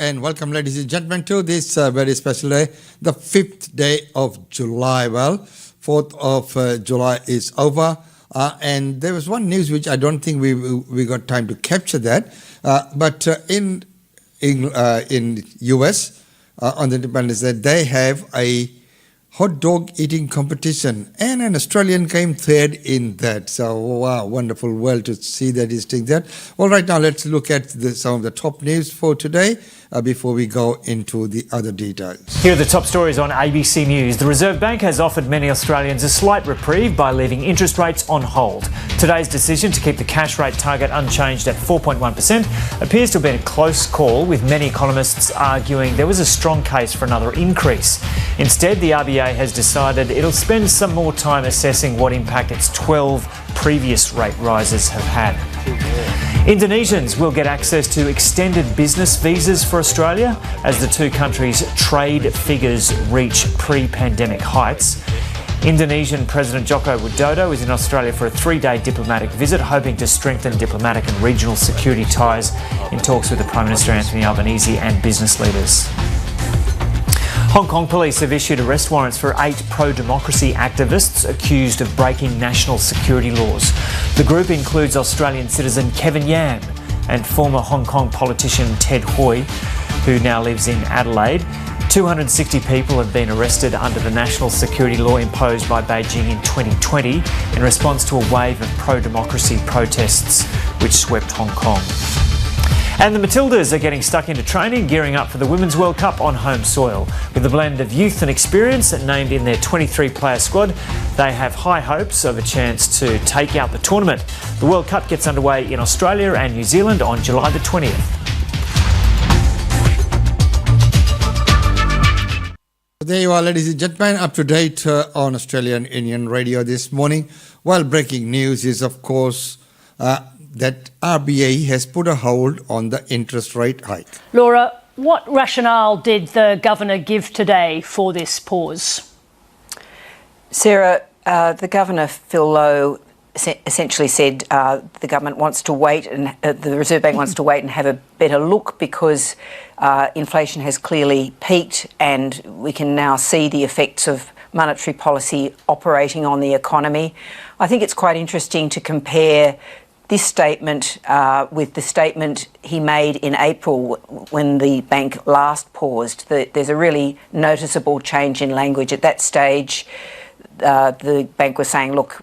and welcome, ladies and gentlemen, to this very special day, the 5th day of July. Well, 4th of July is over, and there was one news which I don't think we got time to capture that, but in US, on the Independence Day, they have a hot dog eating competition, and an Australian came third in that. So, wow, wonderful world to see that he's doing that. Well, right now, let's look at some of the top news for today before we go into the other details. Here are the top stories on ABC News. The Reserve Bank has offered many Australians a slight reprieve by leaving interest rates on hold. Today's decision to keep the cash rate target unchanged at 4.1% appears to have been a close call, with many economists arguing there was a strong case for another increase. Instead, the RBA has decided it'll spend some more time assessing what impact its 12 previous rate rises have had. Indonesians will get access to extended business visas for Australia as the two countries' trade figures reach pre-pandemic heights. Indonesian President Joko Widodo is in Australia for a 3-day diplomatic visit, hoping to strengthen diplomatic and regional security ties in talks with the Prime Minister Anthony Albanese and business leaders. Hong Kong police have issued arrest warrants for 8 pro-democracy activists accused of breaking national security laws. The group includes Australian citizen Kevin Yam and former Hong Kong politician Ted Hui, who now lives in Adelaide. 260 people have been arrested under the national security law imposed by Beijing in 2020 in response to a wave of pro-democracy protests which swept Hong Kong. And the Matildas are getting stuck into training, gearing up for the Women's World Cup on home soil. With a blend of youth and experience named in their 23-player squad, they have high hopes of a chance to take out the tournament. The World Cup gets underway in Australia and New Zealand on July the 20th. There you are, ladies and gentlemen, up to date on Australian Indian Radio this morning. Well, breaking news is, of course, that RBA has put a hold on the interest rate hike. Laura, what rationale did the Governor give today for this pause? Sarah, the Governor, Phil Lowe, essentially said the government wants to wait and the Reserve Bank wants to wait and have a better look because inflation has clearly peaked and we can now see the effects of monetary policy operating on the economy. I think it's quite interesting to compare this statement with the statement he made in April when the bank last paused. There's a really noticeable change in language. At that stage, the bank was saying, look,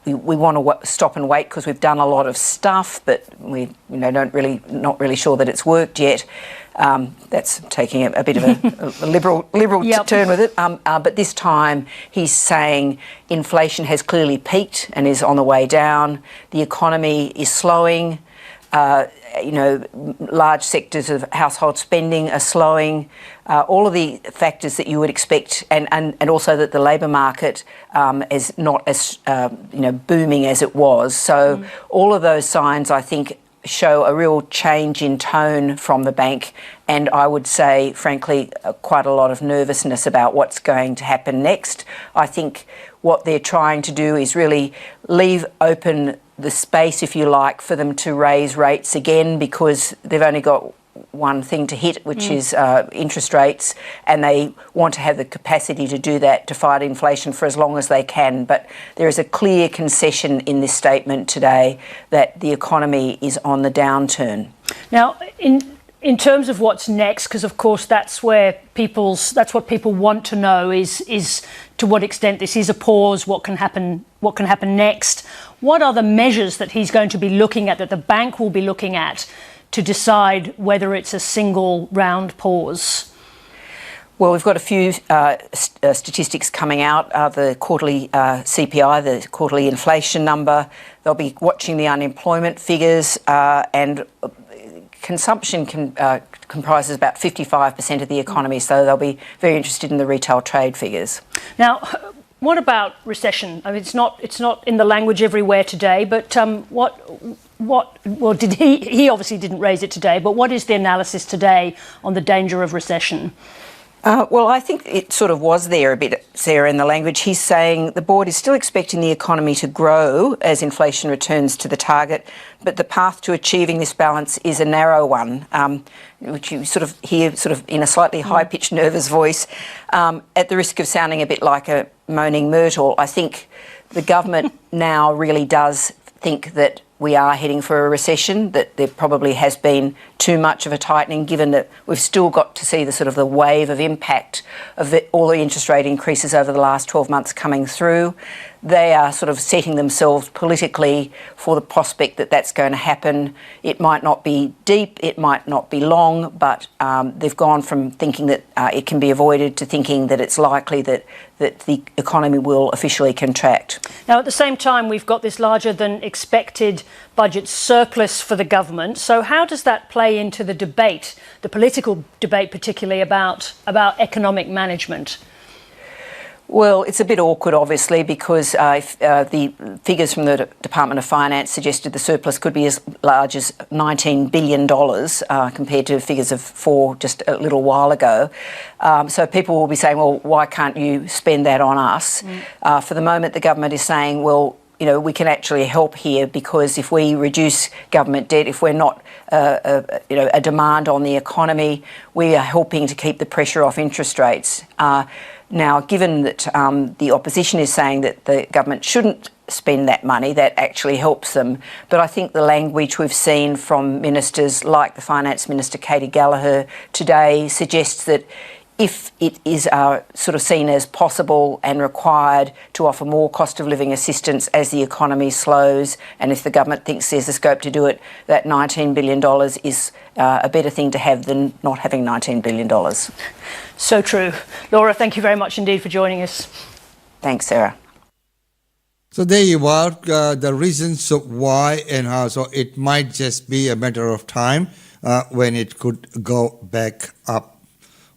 we want to stop and wait because we've done a lot of stuff, but we not really sure that it's worked yet. That's taking a bit of a liberal yep. turn with it. But this time he's saying inflation has clearly peaked and is on the way down. The economy is slowing. Large sectors of household spending are slowing. All of the factors that you would expect, and also that the labour market is not as booming as it was. So all of those signs, I think, show a real change in tone from the bank, and I would say, frankly, quite a lot of nervousness about what's going to happen next. I think what they're trying to do is really leave open the space, if you like, for them to raise rates again, because they've only got one thing to hit, which is interest rates, and they want to have the capacity to do that, to fight inflation for as long as they can. But there is a clear concession in this statement today that the economy is on the downturn. Now, in terms of what's next, because of course that's what people want to know is to what extent this is a pause, what can happen next. What are the measures that he's going to be looking at, that the bank will be looking at, to decide whether it's a single round pause? Well, we've got a few statistics coming out, the quarterly CPI, the quarterly inflation number. They'll be watching the unemployment figures, and consumption comprises about 55% of the economy, so they'll be very interested in the retail trade figures. Now, what about recession? I mean, it's not in the language everywhere today, but did he obviously didn't raise it today, but what is the analysis today on the danger of recession? Well, I think it sort of was there a bit, Sarah, in the language. He's saying the board is still expecting the economy to grow as inflation returns to the target, but the path to achieving this balance is a narrow one, which you sort of hear sort of in a slightly high-pitched, nervous voice, at the risk of sounding a bit like a moaning myrtle. I think the government now really does think that we are heading for a recession, that there probably has been too much of a tightening, given that we've still got to see the sort of the wave of impact of all the interest rate increases over the last 12 months coming through. They are sort of setting themselves politically for the prospect that that's going to happen. It might not be deep, it might not be long, but they've gone from thinking that it can be avoided to thinking that it's likely that the economy will officially contract. Now, at the same time, we've got this larger than expected budget surplus for the government. So how does that play into the debate, the political debate particularly about economic management? Well, it's a bit awkward, obviously, because the figures from the Department of Finance suggested the surplus could be as large as $19 billion compared to figures of $4 just a little while ago. So people will be saying, well, why can't you spend that on us? For the moment, the government is saying, well, you know, we can actually help here because if we reduce government debt, if we're not a demand on the economy, we are helping to keep the pressure off interest rates. Now, given that the opposition is saying that the government shouldn't spend that money, that actually helps them. But I think the language we've seen from ministers like the Finance Minister, Katie Gallagher, today suggests that if it is sort of seen as possible and required to offer more cost of living assistance as the economy slows, and if the government thinks there's a scope to do it, that $19 billion is a better thing to have than not having $19 billion. So true. Laura, thank you very much indeed for joining us. Thanks, Sarah. So there you are, the reasons of why and how. So it might just be a matter of time when it could go back up.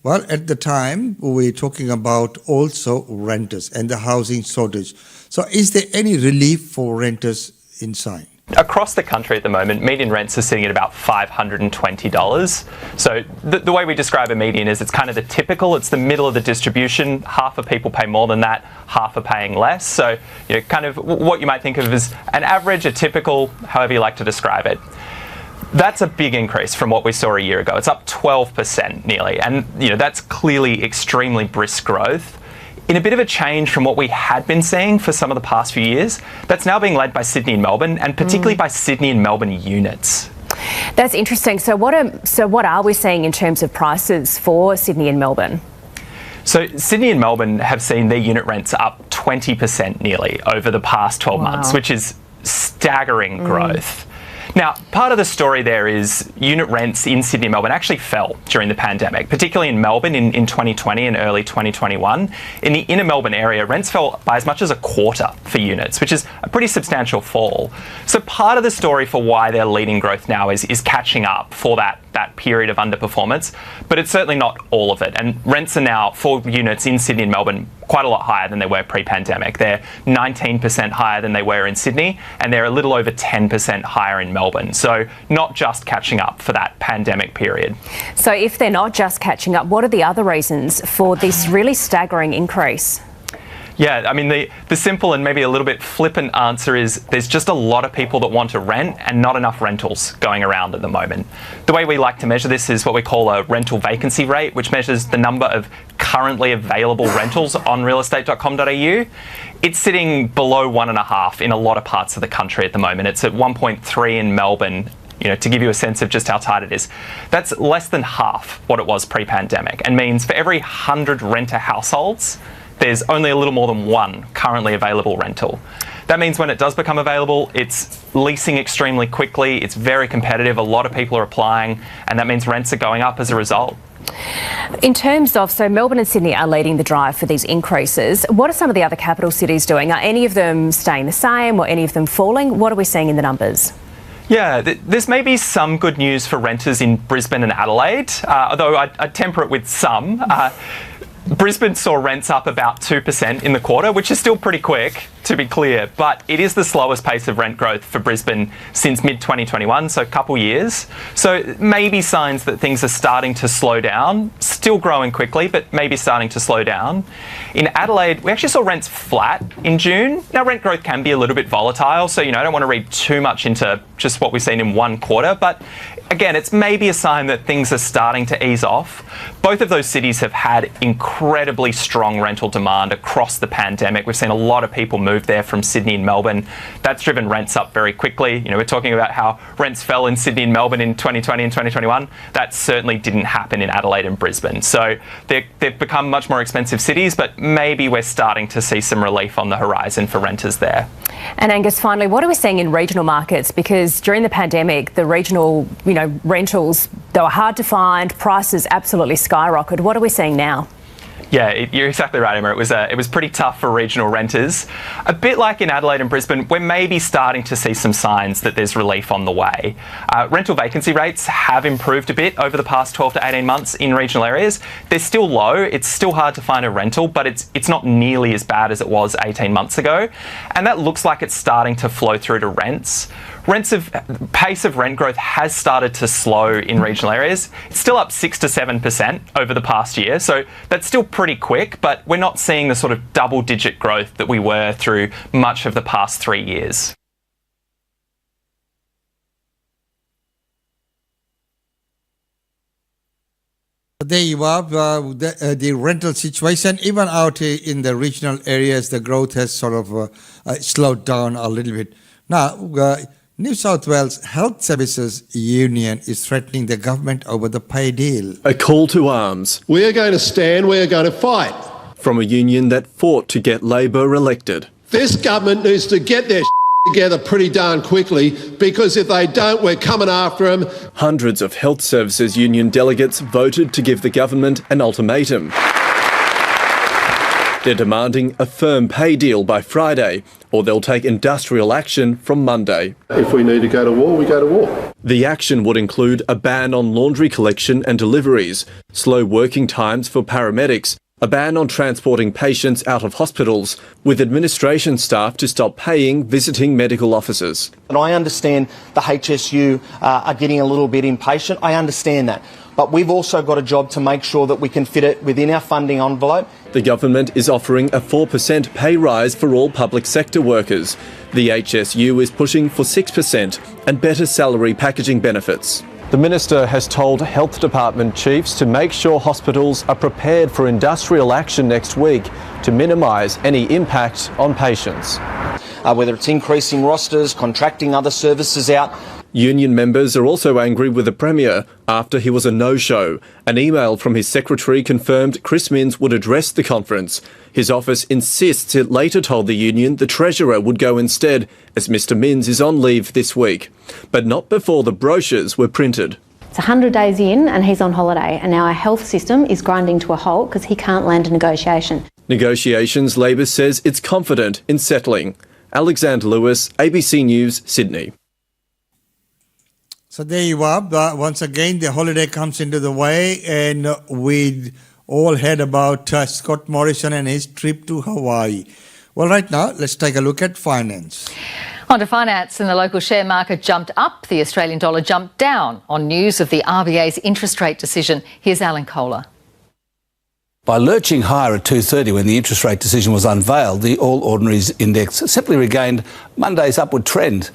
Well, at the time, we're talking about also renters and the housing shortage. So is there any relief for renters in sight? Across the country at the moment, median rents are sitting at about $520. So the way we describe a median is it's kind of the typical, it's the middle of the distribution. Half of people pay more than that, half are paying less. So, you know, kind of what you might think of as an average, a typical, however you like to describe it. That's a big increase from what we saw a year ago. It's up 12% nearly. And, you know, that's clearly extremely brisk growth. In a bit of a change from what we had been seeing for some of the past few years, that's now being led by Sydney and Melbourne, and particularly by Sydney and Melbourne units. That's interesting. So what are we seeing in terms of prices for Sydney and Melbourne? So Sydney and Melbourne have seen their unit rents up 20% nearly over the past 12 months, which is staggering growth. Now, part of the story there is unit rents in Sydney and Melbourne actually fell during the pandemic, particularly in Melbourne in 2020 and early 2021. In the inner Melbourne area, rents fell by as much as a quarter for units, which is a pretty substantial fall. So part of the story for why they're leading growth now is catching up for that period of underperformance, but it's certainly not all of it. And rents are now, for units in Sydney and Melbourne, quite a lot higher than they were pre-pandemic. They're 19% higher than they were in Sydney, and they're a little over 10% higher in Melbourne. So not just catching up for that pandemic period. So if they're not just catching up, what are the other reasons for this really staggering increase? Yeah, I mean, the simple and maybe a little bit flippant answer is there's just a lot of people that want to rent and not enough rentals going around at the moment. The way we like to measure this is what we call a rental vacancy rate, which measures the number of currently available rentals on realestate.com.au. It's sitting below 1.5 in a lot of parts of the country at the moment. It's at 1.3 in Melbourne. You know, to give you a sense of just how tight it is. That's less than half what it was pre-pandemic, and means for every 100 renter households, there's only a little more than one currently available rental. That means when it does become available, it's leasing extremely quickly, it's very competitive, a lot of people are applying, and that means rents are going up as a result. In terms of, so Melbourne and Sydney are leading the drive for these increases. What are some of the other capital cities doing? Are any of them staying the same or any of them falling? What are we seeing in the numbers? Yeah, there's maybe some good news for renters in Brisbane and Adelaide, although I'd temper it with some. Brisbane saw rents up about 2% in the quarter, which is still pretty quick. to be clear, but it is the slowest pace of rent growth for Brisbane since mid-2021, so a couple years. So maybe signs that things are starting to slow down, still growing quickly, but maybe starting to slow down. In Adelaide, we actually saw rents flat in June. Now, rent growth can be a little bit volatile, so, I don't want to read too much into just what we've seen in one quarter, but again, it's maybe a sign that things are starting to ease off. Both of those cities have had incredibly strong rental demand across the pandemic. We've seen a lot of people move there from Sydney and Melbourne. That's driven rents up very quickly. We're talking about how rents fell in Sydney and Melbourne in 2020 and 2021. That certainly didn't happen in Adelaide and Brisbane. So they've become much more expensive cities, but maybe we're starting to see some relief on the horizon for renters there. And Angus, finally, what are we seeing in regional markets? Because during the pandemic, the regional, rentals, they were hard to find, prices absolutely skyrocketed. What are we seeing now? Yeah, you're exactly right, Emma. It was pretty tough for regional renters. A bit like in Adelaide and Brisbane, we're maybe starting to see some signs that there's relief on the way. Rental vacancy rates have improved a bit over the past 12 to 18 months in regional areas. They're still low. It's still hard to find a rental, but it's not nearly as bad as it was 18 months ago. And that looks like it's starting to flow through to rents. Pace of rent growth has started to slow in regional areas. It's still up 6 to 7% over the past year, so that's still pretty quick, but we're not seeing the sort of double-digit growth that we were through much of the past 3 years. There you are, the rental situation. Even out in the regional areas, the growth has sort of slowed down a little bit. Now, New South Wales Health Services Union is threatening the government over the pay deal. A call to arms. We are going to stand, we are going to fight. From a union that fought to get Labor elected. This government needs to get their together pretty darn quickly, because if they don't, we're coming after them. Hundreds of Health Services Union delegates voted to give the government an ultimatum. They're demanding a firm pay deal by Friday, or they'll take industrial action from Monday. If we need to go to war, we go to war. The action would include a ban on laundry collection and deliveries, slow working times for paramedics, a ban on transporting patients out of hospitals, with administration staff to stop paying visiting medical officers. And I understand the HSU are getting a little bit impatient. I understand that. But we've also got a job to make sure that we can fit it within our funding envelope. The government is offering a 4% pay rise for all public sector workers. The HSU is pushing for 6% and better salary packaging benefits. The Minister has told Health Department chiefs to make sure hospitals are prepared for industrial action next week to minimise any impact on patients. Whether it's increasing rosters, contracting other services out. Union members are also angry with the Premier after he was a no-show. An email from his secretary confirmed Chris Minns would address the conference. His office insists it later told the union the Treasurer would go instead, as Mr Minns is on leave this week. But not before the brochures were printed. It's 100 days in and he's on holiday, and now our health system is grinding to a halt because he can't land a negotiation. Negotiations, Labor says it's confident in settling. Alexander Lewis, ABC News, Sydney. So there you are. Once again, the holiday comes into the way, and we all heard about Scott Morrison and his trip to Hawaii. Well, right now, let's take a look at finance. On to finance, and the local share market jumped up. The Australian dollar jumped down on news of the RBA's interest rate decision. Here's Alan Kohler. By lurching higher at 2:30 when the interest rate decision was unveiled, the All Ordinaries Index simply regained Monday's upward trend.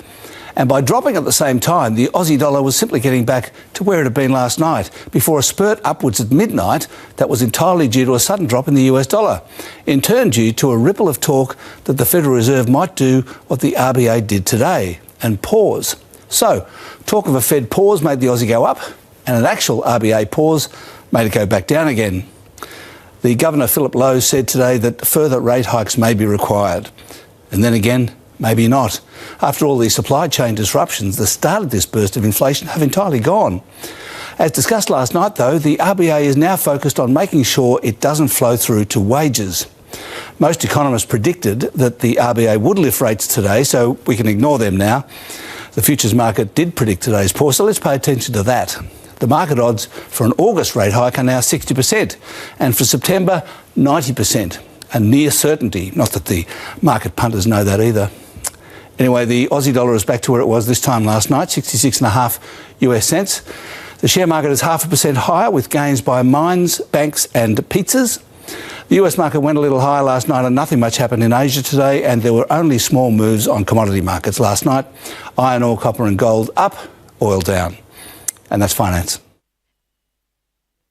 And by dropping at the same time, the Aussie dollar was simply getting back to where it had been last night, before a spurt upwards at midnight that was entirely due to a sudden drop in the US dollar, in turn due to a ripple of talk that the Federal Reserve might do what the RBA did today, and pause. So, talk of a Fed pause made the Aussie go up, and an actual RBA pause made it go back down again. The Governor, Philip Lowe, said today that further rate hikes may be required. And then again, maybe not. After all, these supply chain disruptions that started this burst of inflation have entirely gone. As discussed last night, though, the RBA is now focused on making sure it doesn't flow through to wages. Most economists predicted that the RBA would lift rates today, so we can ignore them now. The futures market did predict today's pause, so let's pay attention to that. The market odds for an August rate hike are now 60%, and for September, 90%. a near certainty. Not that the market punters know that either. Anyway, the Aussie dollar is back to where it was this time last night, 66.5 US cents. The share market is 0.5% higher, with gains by mines, banks and pizzas. The US market went a little higher last night and nothing much happened in Asia today, and there were only small moves on commodity markets last night. Iron ore, copper and gold up, oil down. And that's finance.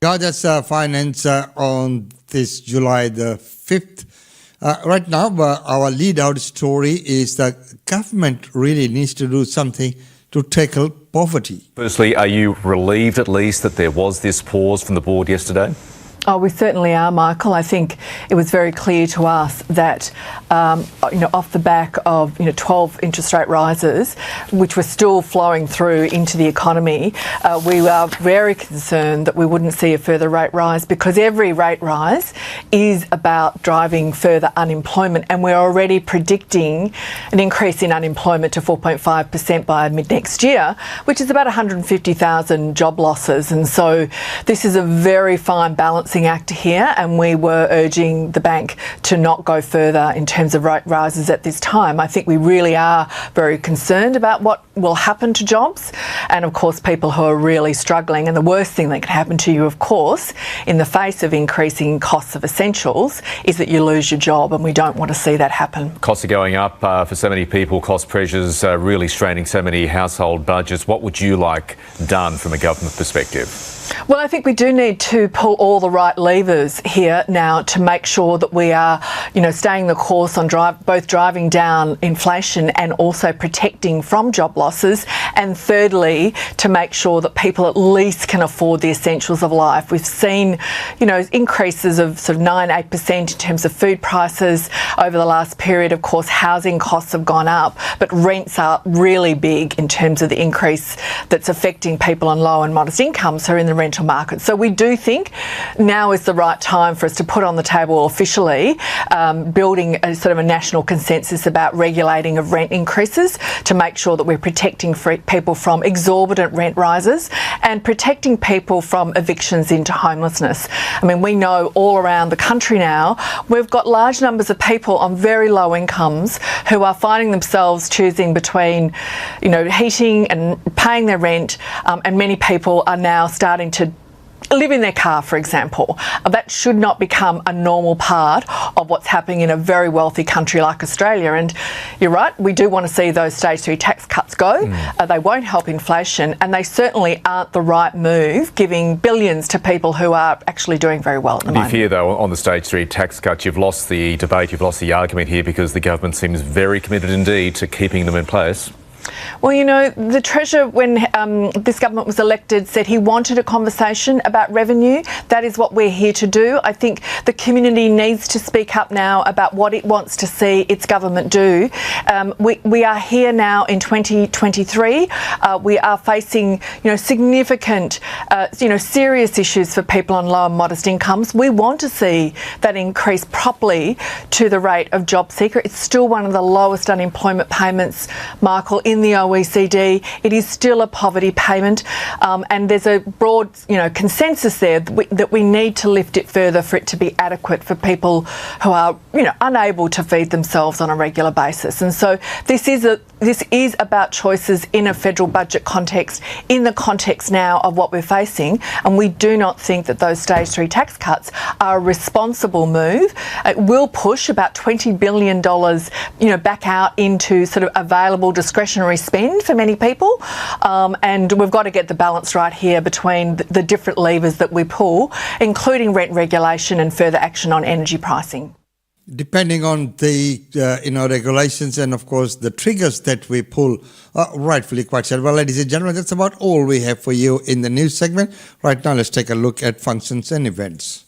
God, that's finance on this July the 5th. Right now, our lead-out story is that government really needs to do something to tackle poverty. Firstly, are you relieved at least that there was this pause from the board yesterday? Oh, we certainly are, Michael. I think it was very clear to us that, off the back of 12 interest rate rises, which were still flowing through into the economy, we are very concerned that we wouldn't see a further rate rise, because every rate rise is about driving further unemployment, and we're already predicting an increase in unemployment to 4.5% by mid-next year, which is about 150,000 job losses. And so this is a very fine balancing act here, and we were urging the bank to not go further in terms of rate rises at this time. I think we really are very concerned about what will happen to jobs and, of course, people who are really struggling. And the worst thing that can happen to you, of course, in the face of increasing costs of essentials, is that you lose your job, and we don't want to see that happen. Costs are going up for so many people, cost pressures really straining so many household budgets. What would you like done from a government perspective? Well, I think we do need to pull all the right levers here now to make sure that we are, staying the course on both driving down inflation and also protecting from job losses. And thirdly, to make sure that people at least can afford the essentials of life. We've seen, increases of sort of 9-8% in terms of food prices over the last period. Of course, housing costs have gone up, but rents are really big in terms of the increase that's affecting people on low and modest incomes who are in the rental market. So we do think now is the right time for us to put on the table officially building a sort of a national consensus about regulating of rent increases to make sure that we're protecting people from exorbitant rent rises and protecting people from evictions into homelessness. I mean, we know all around the country now we've got large numbers of people on very low incomes who are finding themselves choosing between, heating and paying their rent, and many people are now starting to live in their car, for example. That should not become a normal part of what's happening in a very wealthy country like Australia. And you're right, we do want to see those stage 3 tax cuts go. They won't help inflation, and they certainly aren't the right move, giving billions to people who are actually doing very well at the moment. You fear, though, on the stage 3 tax cuts, you've lost the debate, you've lost the argument here, because the government seems very committed indeed to keeping them in place. Well, the Treasurer, when this government was elected, said he wanted a conversation about revenue. That is what we're here to do. I think the community needs to speak up now about what it wants to see its government do. We are here now in 2023. We are facing, significant, serious issues for people on low and modest incomes. We want to see that increase properly to the rate of job seeker. It's still one of the lowest unemployment payments, Michael, in the OECD. It is still a poverty payment, and there's a broad, consensus there that we need to lift it further for it to be adequate for people who are, unable to feed themselves on a regular basis. And so this is about choices in a federal budget context, in the context now of what we're facing, and we do not think that those stage 3 tax cuts are a responsible move. It will push about $20 billion, back out into sort of available discretionary spend for many people, and we've got to get the balance right here between the different levers that we pull, including rent regulation and further action on energy pricing. Depending on the regulations and of course the triggers that we pull, rightfully quite said. Well, ladies and gentlemen, that's about all we have for you in the news segment. Right now, let's take a look at functions and events.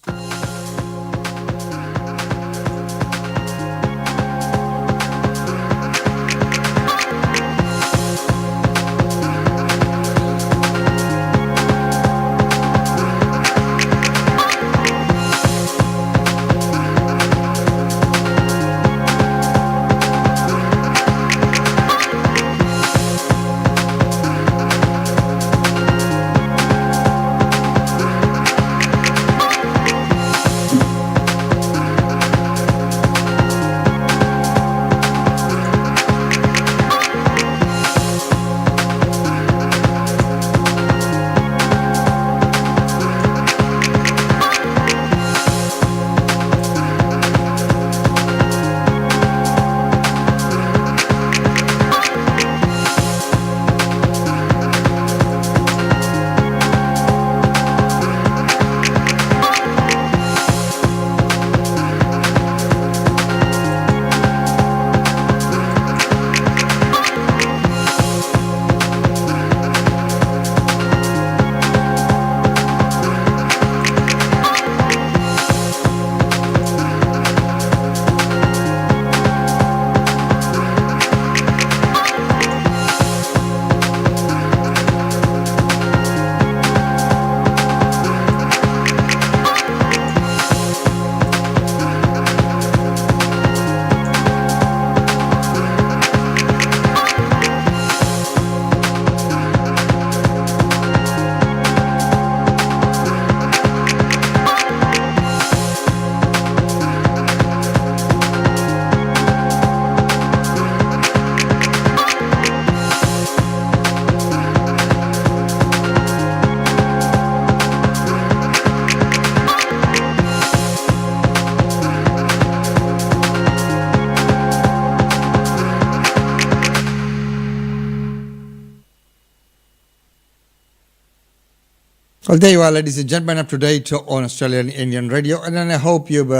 Well, there you are, ladies and gentlemen, up to date on Australian Indian Radio. And then I hope you've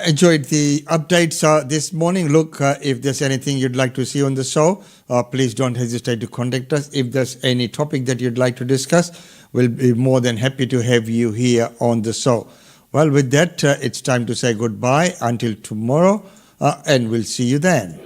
enjoyed the updates this morning. Look, if there's anything you'd like to see on the show, please don't hesitate to contact us. If there's any topic that you'd like to discuss, we'll be more than happy to have you here on the show. Well, with that, it's time to say goodbye until tomorrow, and we'll see you then.